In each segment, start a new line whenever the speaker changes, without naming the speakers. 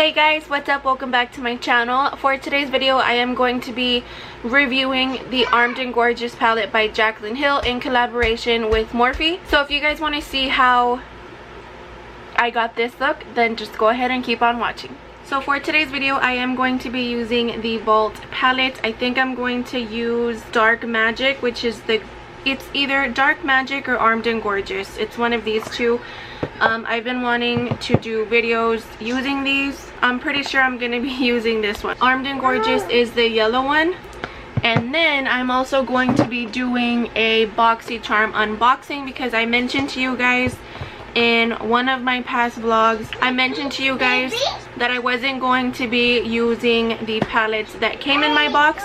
Hey guys, what's up? Welcome back to my channel. For today's video, I am going to be reviewing the Armed and Gorgeous palette by Jaclyn Hill in collaboration with Morphe. So if you guys want to see how I got this look, then just go ahead and keep on watching. So for today's video, I am going to be using the Vault palette. I think I'm going to use Dark Magic, which is it's either Dark Magic or Armed and Gorgeous. It's one of these two. I've been wanting to do videos using these. I'm pretty sure I'm going to be using this one. Armed and Gorgeous is the yellow one. And then I'm also going to be doing a BoxyCharm unboxing because I mentioned to you guys in one of my past vlogs, I mentioned to you guys that I wasn't going to be using the palettes that came in my box.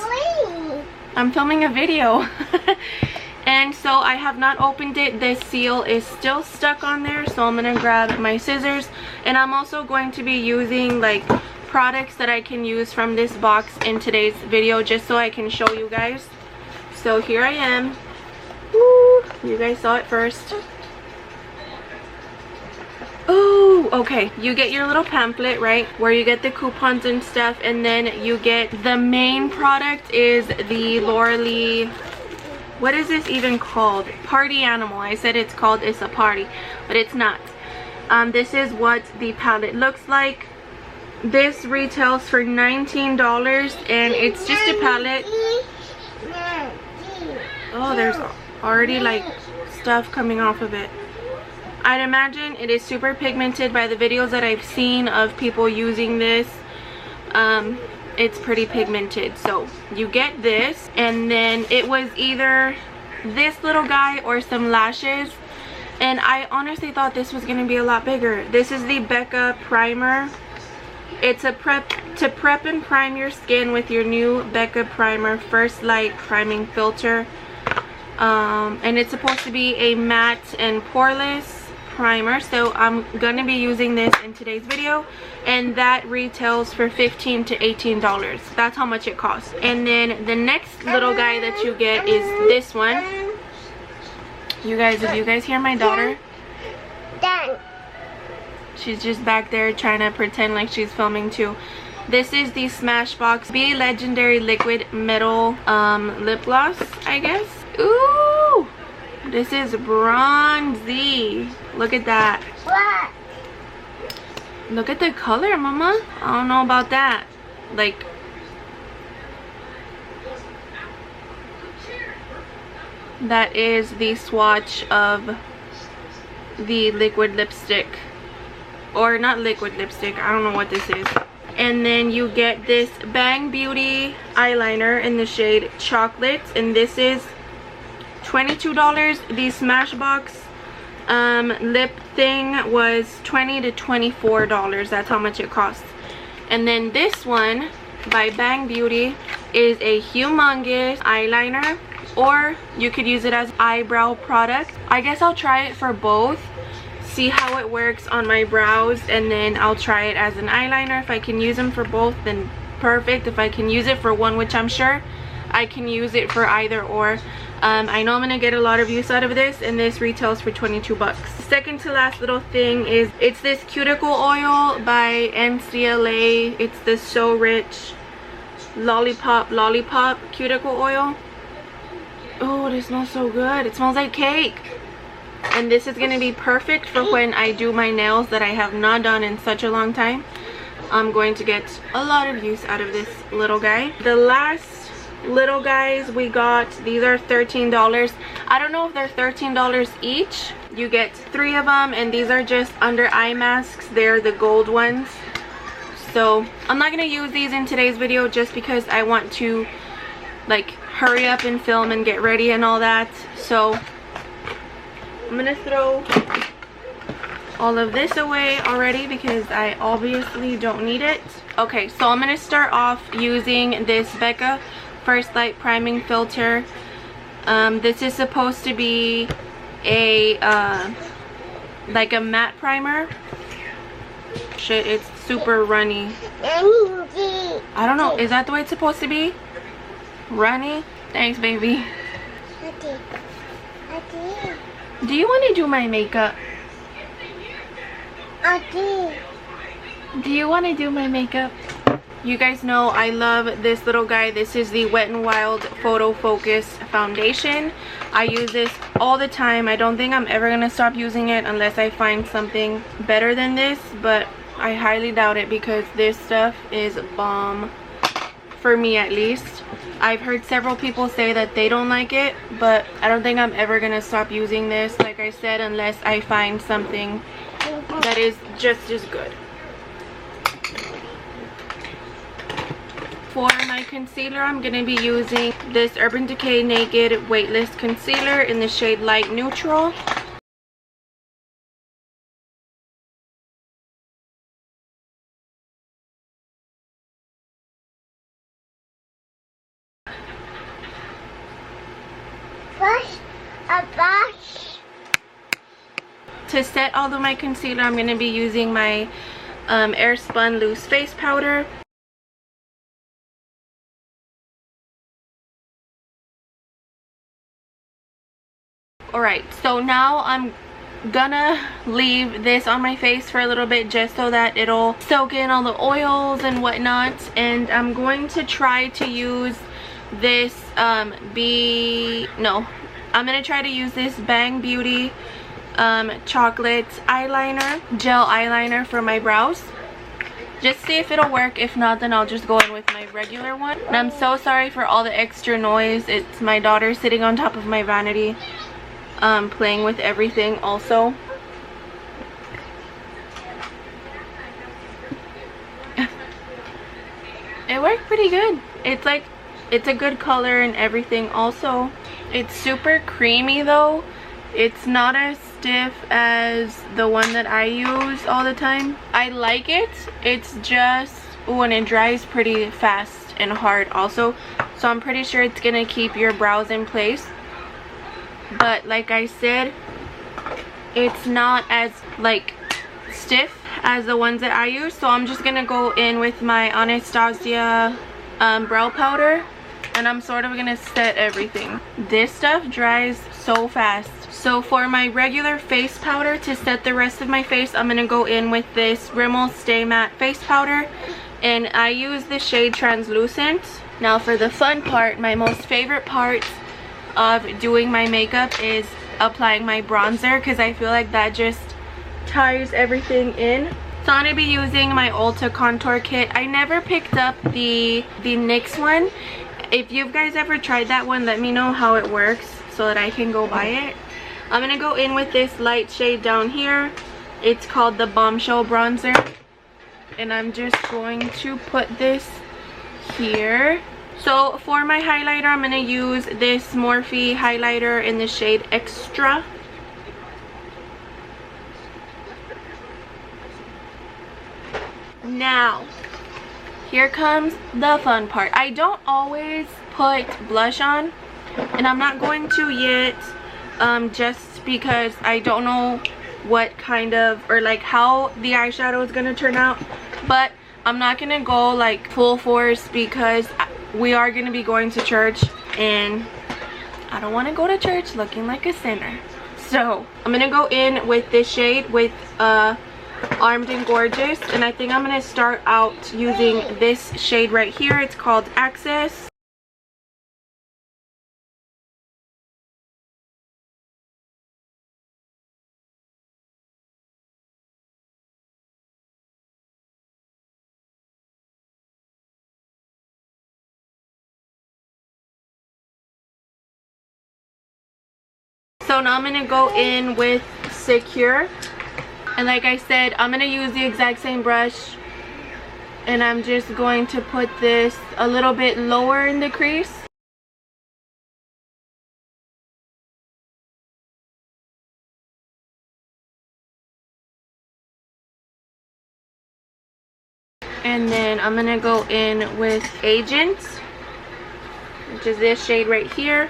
I'm filming a video. And so I have not opened it. The seal is still stuck on there, so I'm gonna grab my scissors. And I'm also going to be using like products that I can use from this box in today's video, just so I can show you guys. So here I am. Woo, you guys saw it first. Oh, okay. You get your little pamphlet, right, where you get the coupons and stuff, and then you get the main product is the Lauralee, what is this even called? Party Animal. I said it's called It's a Party, but it's not. This is what the palette looks like. This retails for $19 and it's just a palette. Oh, there's already like stuff coming off of it. I'd imagine it is super pigmented by the videos that I've seen of people using this. It's pretty pigmented. So you get this, and then it was either this little guy or some lashes, and I honestly thought this was going to be a lot bigger. This is the Becca primer. It's a to prep and prime your skin with your new Becca primer First Light priming filter, and it's supposed to be a matte and poreless primer. So I'm gonna be using this in today's video, and that retails for $15 to $18. That's how much it costs. And then the next little guy that you get is this one. You guys, if you guys hear my daughter, she's just back there trying to pretend like she's filming too. This is the Smashbox Be Legendary Liquid Metal lip gloss, I guess. Ooh, this is bronzy. Look at that. What? Look at the color, mama. I don't know about that. Like, that is the swatch of the liquid lipstick. Or not liquid lipstick, I don't know what this is. And then you get this Bang Beauty eyeliner in the shade Chocolate, and this is $22. The Smashbox lip thing was $20 to $24. That's how much it costs. And then this one by Bang Beauty is a humongous eyeliner, or you could use it as eyebrow product. I guess I'll try it for both, see how it works on my brows, and then I'll try it as an eyeliner. If I can use them for both, then perfect. If I can use it for one, which I'm sure I can use it for either or. I know I'm gonna get a lot of use out of this, and this retails for 22 bucks. Second to last little thing is, it's this cuticle oil by NCLA. It's the So Rich Lollipop cuticle oil. Oh, this smells so good. It smells like cake. And this is gonna be perfect for when I do my nails that I have not done in such a long time. I'm going to get a lot of use out of this little guy. The last little guys we got, these are $13. I don't know if they're $13 each. You get 3 of them, and these are just under eye masks. They're the gold ones. So I'm not gonna use these in today's video just because I want to like hurry up and film and get ready and all that. So I'm gonna throw all of this away already because I obviously don't need it. Okay, so I'm gonna start off using this Becca First Light priming filter. This is supposed to be a like a matte primer. Shit, it's super runny. I don't know, is that the way it's supposed to be? Runny? Thanks, baby. Do you want to do my makeup? Do you want to do my makeup? You guys know I love this little guy. This is the Wet n Wild Photo Focus Foundation. I use this all the time. I don't think I'm ever going to stop using it unless I find something better than this. But I highly doubt it because this stuff is bomb. For me at least. I've heard several people say that they don't like it. But I don't think I'm ever going to stop using this. Like I said, unless I find something that is just as good. For my concealer, I'm going to be using this Urban Decay Naked Weightless Concealer in the shade Light Neutral. To set all of my concealer, I'm going to be using my Airspun Loose Face Powder. Alright, so now I'm gonna leave this on my face for a little bit just so that it'll soak in all the oils and whatnot. And I'm going to try to use this I'm gonna try to use this Bang Beauty chocolate eyeliner, gel eyeliner for my brows. Just see if it'll work. If not, then I'll just go in with my regular one. And I'm so sorry for all the extra noise. It's my daughter sitting on top of my vanity, playing with everything also. It worked pretty good. It's a good color and everything also. It's super creamy though. It's not as stiff as the one that I use all the time. I like it. It's just when it dries pretty fast and hard also. So I'm pretty sure it's gonna keep your brows in place. But like I said, it's not as like stiff as the ones that I use. So I'm just gonna go in with my Anastasia brow powder, and I'm sort of gonna set everything. This stuff dries so fast. So for my regular face powder to set the rest of my face, I'm gonna go in with this Rimmel Stay Matte face powder, and I use the shade Translucent. Now for the fun part, my most favorite part of doing my makeup is applying my bronzer, because I feel like that just ties everything in. So I'm going to be using my Ulta contour kit. I never picked up the NYX one. If you guys ever tried that one, let me know how it works so that I can go buy it. I'm going to go in with this light shade down here. It's called the Bombshell Bronzer, and I'm just going to put this here. So for my highlighter, I'm going to use this Morphe highlighter in the shade Extra. Now, here comes the fun part. I don't always put blush on, and I'm not going to yet, just because I don't know what kind of, or like how the eyeshadow is going to turn out. But I'm not going to go like full force because we are going to be going to church, and I don't want to go to church looking like a sinner. So I'm going to go in with this shade with Armed and Gorgeous, and I think I'm going to start out using this shade right here. It's called Access. So now I'm going to go in with Secure, and like I said, I'm going to use the exact same brush, and I'm just going to put this a little bit lower in the crease. And then I'm going to go in with Agent, which is this shade right here.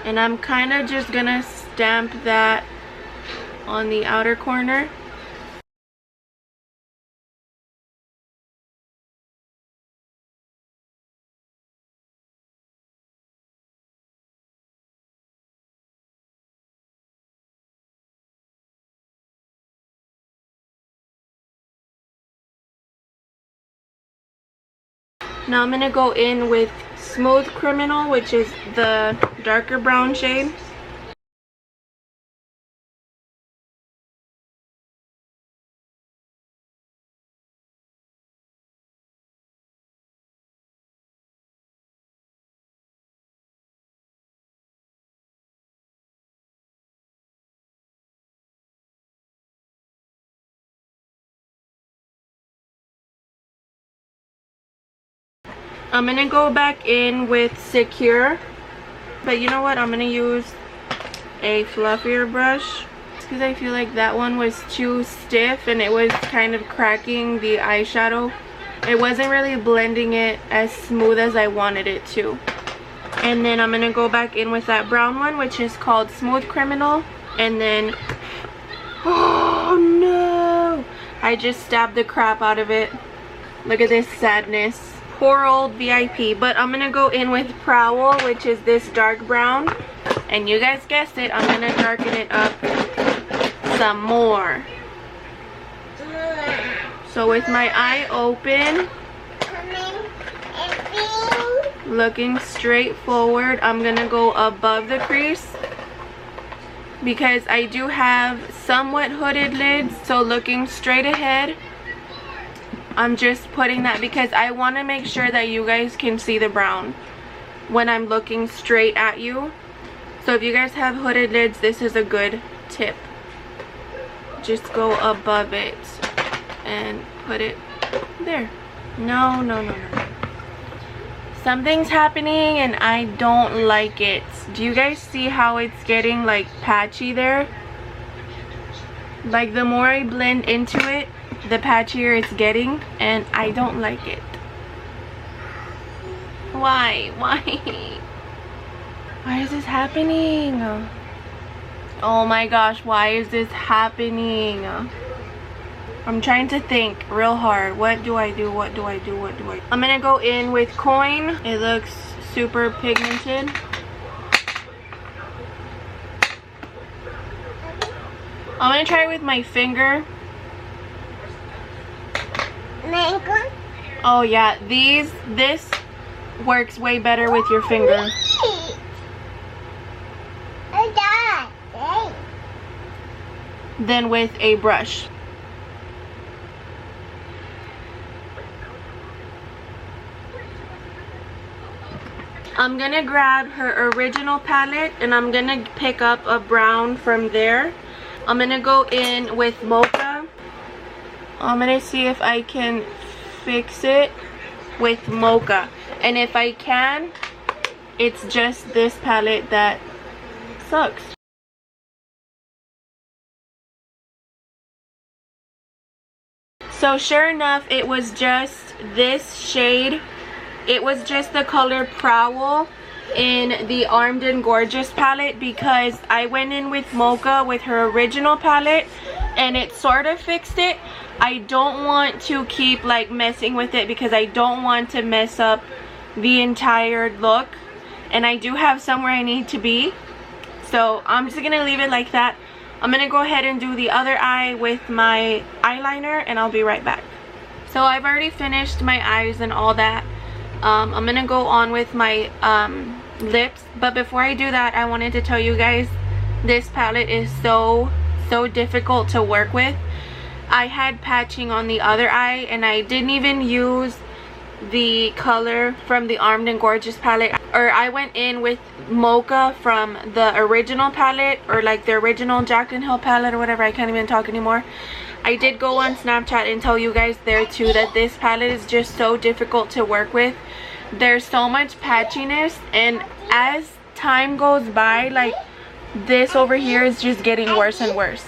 And I'm kind of just going to stamp that on the outer corner. Now I'm gonna go in with Smooth Criminal, which is the darker brown shade. I'm gonna go back in with Secure, but you know what, I'm gonna use a fluffier brush because I feel like that one was too stiff and it was kind of cracking the eyeshadow. It wasn't really blending it as smooth as I wanted it to. And then I'm gonna go back in with that brown one, which is called Smooth Criminal. And then, oh no, I just stabbed the crap out of it. Look at this sadness. Poor old VIP. But I'm gonna go in with Prowl, which is this dark brown, and you guys guessed it, I'm gonna darken it up some more. So with my eye open, looking straight forward, I'm gonna go above the crease because I do have somewhat hooded lids. So looking straight ahead, I'm just putting that because I want to make sure that you guys can see the brown when I'm looking straight at you. So if you guys have hooded lids, this is a good tip. Just go above it and put it there. No, no, no, no. Something's happening and I don't like it. Do you guys see how it's getting like patchy there? Like the more I blend into it, the patchier it's getting, and I don't like it. Why is this happening? Oh my gosh, why is this happening? I'm trying to think real hard. What do I do? I'm gonna go in with Coin. It looks super pigmented. I'm gonna try it with my finger. Oh yeah, this works way better with your finger than with a brush. I'm gonna grab her original palette and I'm gonna pick up a brown from there. I'm gonna go in with Mocha. I'm gonna see if I can fix it with Mocha, and if I can, it's just this palette that sucks. So sure enough, it was just this shade. It was just the color Prowl in the Armed and Gorgeous palette because I went in with Mocha with her original palette and it sort of fixed it. I don't want to keep like messing with it because I don't want to mess up the entire look, and I do have somewhere I need to be, so I'm just gonna leave it like that. I'm gonna go ahead and do the other eye with my eyeliner and I'll be right back. So I've already finished my eyes and all that. I'm gonna go on with my lips, but before I do that, I wanted to tell you guys this palette is so difficult to work with. I had patching on the other eye and I didn't even use the color from the Armed and Gorgeous palette, or I went in with Mocha from the original palette, or like the original Jaclyn Hill palette or whatever. I can't even talk anymore. I did go on Snapchat and tell you guys there too that this palette is just so difficult to work with. There's so much patchiness, and as time goes by, like this over here is just getting worse and worse.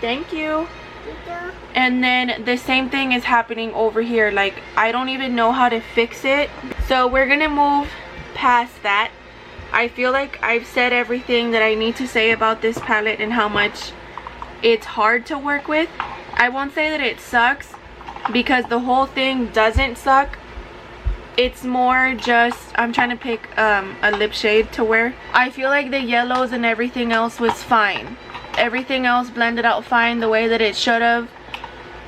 Thank you. And then the same thing is happening over here. Like I don't even know how to fix it. So we're gonna move past that. I feel like I've said everything that I need to say about this palette and how much it's hard to work with. I won't say that it sucks because the whole thing doesn't suck. It's more just I'm trying to pick a lip shade to wear. I feel like the yellows and everything else was fine. Everything else blended out fine the way that it should have.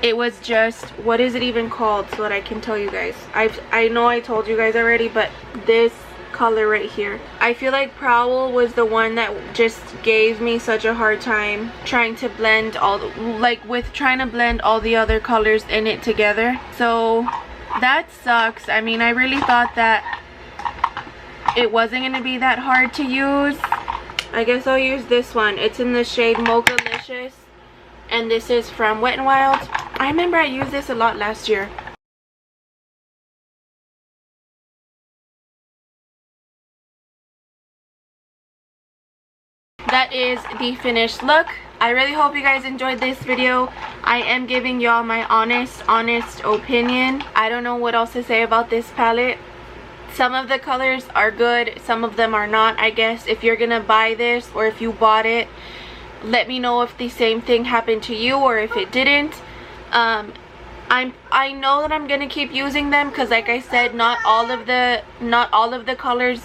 It was just, what is it even called so that I can tell you guys? I know I told you guys already, but this color right here, I feel like Prowl was the one that just gave me such a hard time trying to blend all trying to blend all the other colors in it together. So that sucks. I mean, I really thought that it wasn't going to be that hard to use. I guess I'll use this one. It's in the shade Mochalicious, and this is from Wet n Wild. I remember I used this a lot last year. That is the finished look. I really hope you guys enjoyed this video. I am giving y'all my honest opinion. I don't know what else to say about this palette. Some of the colors are good, some of them are not. I guess if you're gonna buy this, or if you bought it, let me know if the same thing happened to you or if it didn't. I know that I'm gonna keep using them because, like I said, not all of the colors,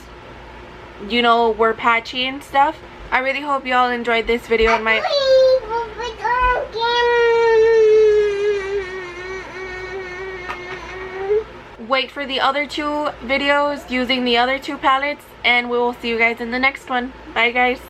you know, were patchy and stuff. I really hope y'all enjoyed this video and my wait for the other two videos using the other two palettes, and we will see you guys in the next one. Bye guys.